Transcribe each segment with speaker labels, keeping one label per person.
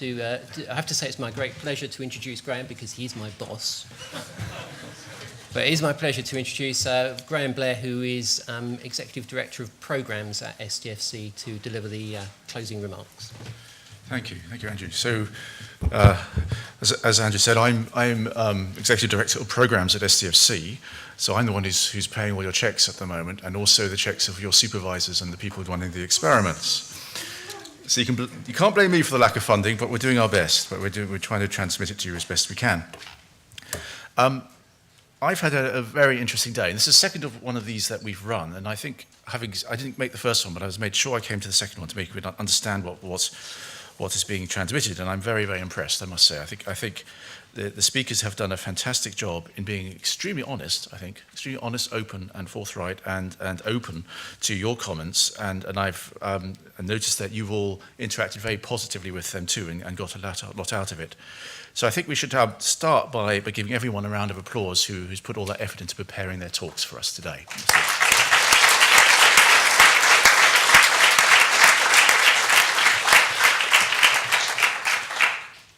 Speaker 1: I have to say it's my great pleasure to introduce Grahame because he's my boss. But it is my pleasure to introduce Grahame Blair, who is Executive Director of Programmes at SDFC, to deliver the closing remarks.
Speaker 2: Thank you, Andrew. So, as Andrew said, I'm Executive Director of Programmes at SDFC, so I'm the one who's paying all your checks at the moment, and also the checks of your supervisors and the people running the experiments. So you can't blame me for the lack of funding, but we're doing our best. But we're trying to transmit it to you as best we can. I've had a very interesting day, and this is the second of one of these that we've run. And I think I didn't make the first one, but I was made sure I came to the second one to make it understand what is being transmitted. And I'm very, very impressed, I must say. I think the speakers have done a fantastic job in being extremely honest. I think extremely honest, open, and forthright, and open to your comments. And I've noticed that you've all interacted very positively with them too, and got a lot out of it. So I think we should start by giving everyone a round of applause who's put all that effort into preparing their talks for us today.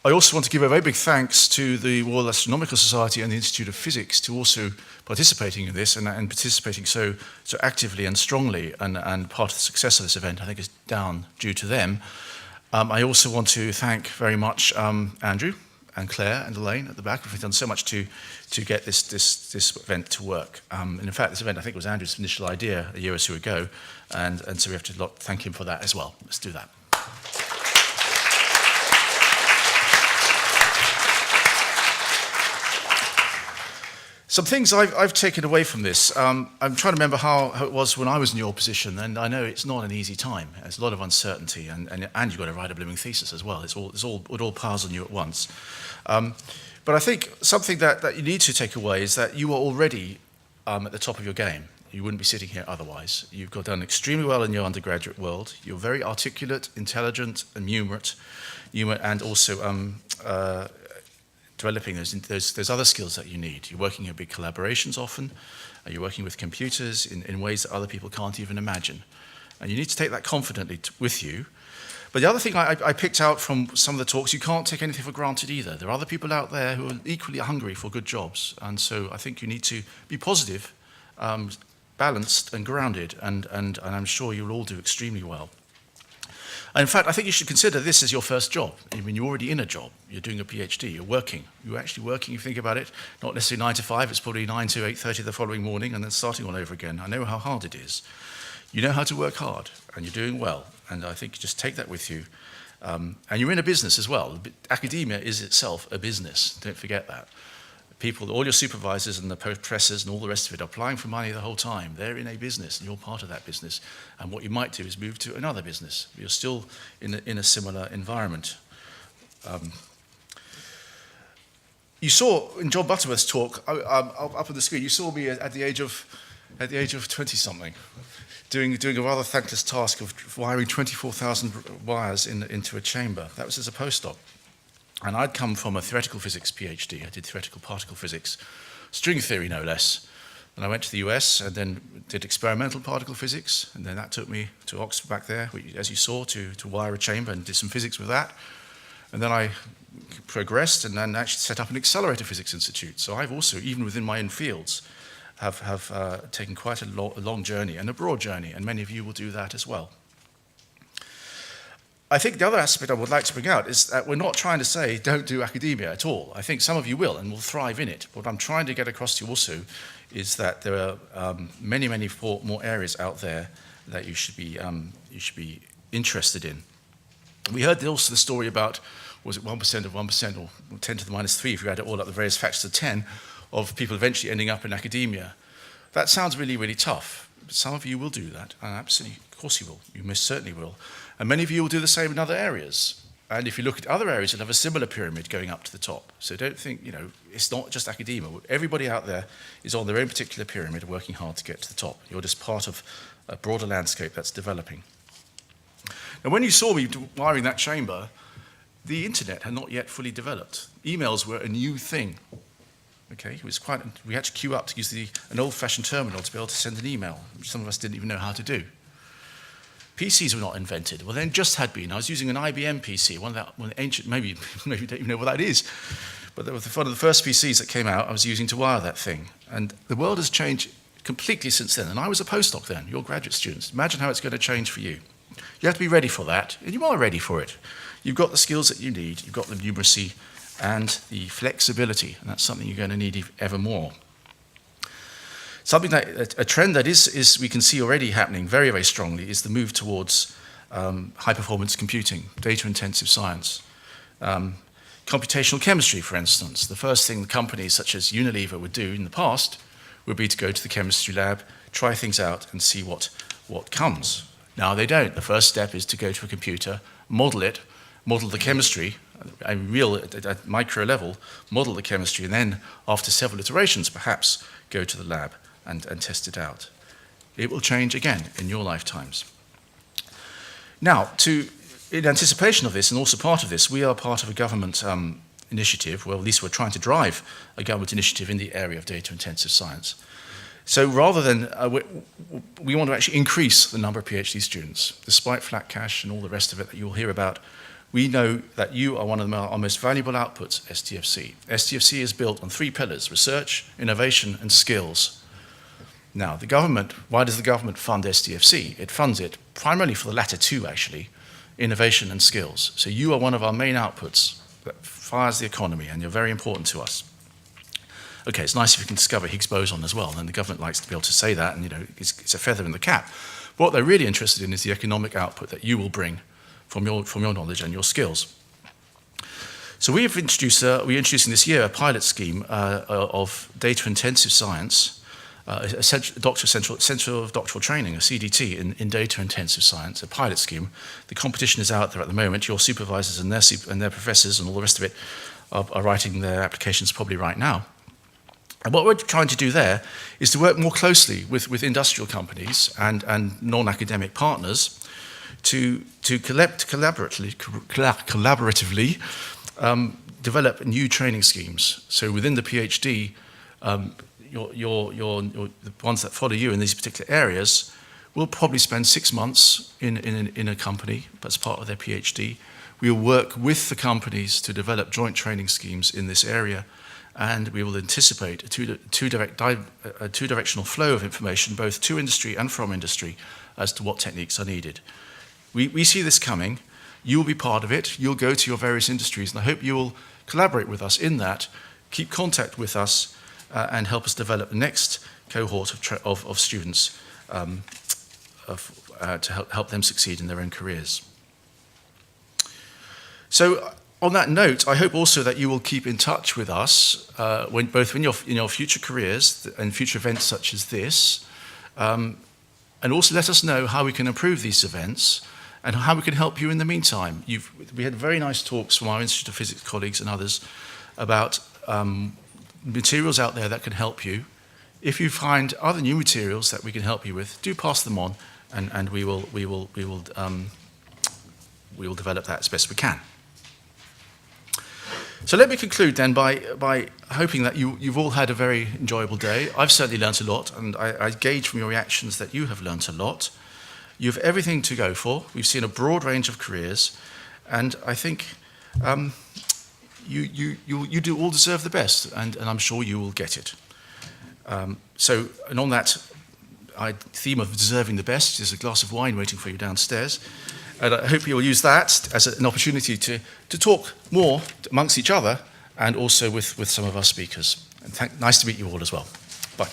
Speaker 2: I also want to give a very big thanks to the Royal Astronomical Society and the Institute of Physics to also participating in this and participating so actively and strongly, and part of the success of this event I think is down due to them. I also want to thank very much Andrew and Claire and Elaine at the back, who've done so much to get this event to work. And in fact, this event I think was Andrew's initial idea a year or two ago, and so we have to thank him for that as well. Let's do that. Some things I've taken away from this. I'm trying to remember how it was when I was in your position, and I know it's not an easy time. There's a lot of uncertainty, and you've got to write a blooming thesis as well. It all piles on you at once. But I think something that you need to take away is that you are already at the top of your game. You wouldn't be sitting here otherwise. You've done extremely well in your undergraduate world. You're very articulate, intelligent, and numerate, and also developing those other skills that you need. You're working in big collaborations often. You're working with computers in ways that other people can't even imagine. And you need to take that confidently with you. But the other thing I picked out from some of the talks, you can't take anything for granted either. There are other people out there who are equally hungry for good jobs. And so I think you need to be positive, balanced and grounded, and I'm sure you'll all do extremely well. And in fact, I think you should consider this as your first job. I mean, you're already in a job. You're doing a PhD. You're working. You're actually working, if you think about it, not necessarily 9 to 5. It's probably 9 to 8:30 the following morning, and then starting all over again. I know how hard it is. You know how to work hard, and you're doing well. And I think you just take that with you. And you're in a business as well. Academia is itself a business. Don't forget that. People, all your supervisors and the professors and all the rest of it are applying for money the whole time. They're in a business, and you're part of that business. And what you might do is move to another business. You're still in a similar environment. You saw in John Butterworth's talk up on the screen. You saw me at the age of 20-something, doing a rather thankless task of wiring 24,000 wires into a chamber. That was as a postdoc. And I'd come from a theoretical physics PhD. I did theoretical particle physics, string theory no less. Then I went to the US and then did experimental particle physics. And then that took me to Oxford back there, as you saw, to wire a chamber and did some physics with that. And then I progressed and then actually set up an accelerator physics institute. So I've also, even within my own fields, have taken quite a long journey and a broad journey. And many of you will do that as well. I think the other aspect I would like to bring out is that we're not trying to say don't do academia at all. I think some of you will and will thrive in it. What I'm trying to get across to you also is that there are many more areas out there that you should be interested in. We heard also the story about, was it 1% of 1% or 10 to the minus 3 if you add it all up, the various factors of 10 of people eventually ending up in academia. That sounds really, really tough. But some of you will do that, and absolutely, of course you will. You most certainly will. And many of you will do the same in other areas. And if you look at other areas, you'll have a similar pyramid going up to the top. So don't think, it's not just academia. Everybody out there is on their own particular pyramid working hard to get to the top. You're just part of a broader landscape that's developing. Now, when you saw me wiring that chamber, the internet had not yet fully developed. Emails were a new thing. Okay, we had to queue up to use an old-fashioned terminal to be able to send an email, which some of us didn't even know how to do. PCs were not invented. Well, then just had been. I was using an IBM PC, one of the ancient, maybe you don't even know what that is. But that was one of the first PCs that came out I was using to wire that thing. And the world has changed completely since then. And I was a postdoc then, you're graduate students. Imagine how it's going to change for you. You have to be ready for that, and you are ready for it. You've got the skills that you need, you've got the numeracy and the flexibility, and that's something you're going to need ever more. Something that, a trend that is we can see already happening very, very strongly is the move towards high-performance computing, data-intensive science. Computational chemistry, for instance. The first thing companies such as Unilever would do in the past would be to go to the chemistry lab, try things out, and see what comes. Now they don't. The first step is to go to a computer, model it, model the chemistry, at micro level, model the chemistry, and then after several iterations, perhaps go to the lab and test it out. It will change again in your lifetimes. Now, in anticipation of this, and also part of this, we are part of a government initiative, well, at least we're trying to drive a government initiative in the area of data-intensive science. So rather than, we want to actually increase the number of PhD students. Despite flat cash and all the rest of it that you'll hear about, we know that you are one of our most valuable outputs, STFC. STFC is built on 3 pillars: research, innovation, and skills. Now, the government, why does the government fund STFC? It funds it primarily for the latter 2, actually, innovation and skills. So you are one of our main outputs that fires the economy, and you're very important to us. Okay, it's nice if you can discover Higgs boson as well, and the government likes to be able to say that, and it's a feather in the cap. But what they're really interested in is the economic output that you will bring from your knowledge and your skills. So we're introducing this year a pilot scheme of data-intensive science, a Centre of Doctoral Training, a CDT, in data-intensive science, a pilot scheme. The competition is out there at the moment. Your supervisors and their professors and all the rest of it are writing their applications probably right now. And what we're trying to do there is to work more closely with industrial companies and non-academic partners to collaboratively develop new training schemes. So within the PhD, the ones that follow you in these particular areas will probably spend 6 months in a company as part of their PhD. We will work with the companies to develop joint training schemes in this area, and we will anticipate a two-directional flow of information, both to industry and from industry, as to what techniques are needed. We see this coming. You will be part of it. You'll go to your various industries, and I hope you will collaborate with us in that, keep contact with us, and help us develop the next cohort of students to help them succeed in their own careers. So, on that note, I hope also that you will keep in touch with us, both in your future careers and future events such as this, and also let us know how we can improve these events and how we can help you in the meantime. We had very nice talks from our Institute of Physics colleagues and others about materials out there that can help you. If you find other new materials that we can help you with, do pass them on, and we will develop that as best we can. So let me conclude then by hoping that you've all had a very enjoyable day. I've certainly learnt a lot, and I gauge from your reactions that you have learnt a lot. You have everything to go for. We've seen a broad range of careers, and I think you do all deserve the best, and I'm sure you will get it. And on that theme of deserving the best, there's a glass of wine waiting for you downstairs. And I hope you will use that as an opportunity to talk more amongst each other and also with some of our speakers. And nice to meet you all as well. Bye.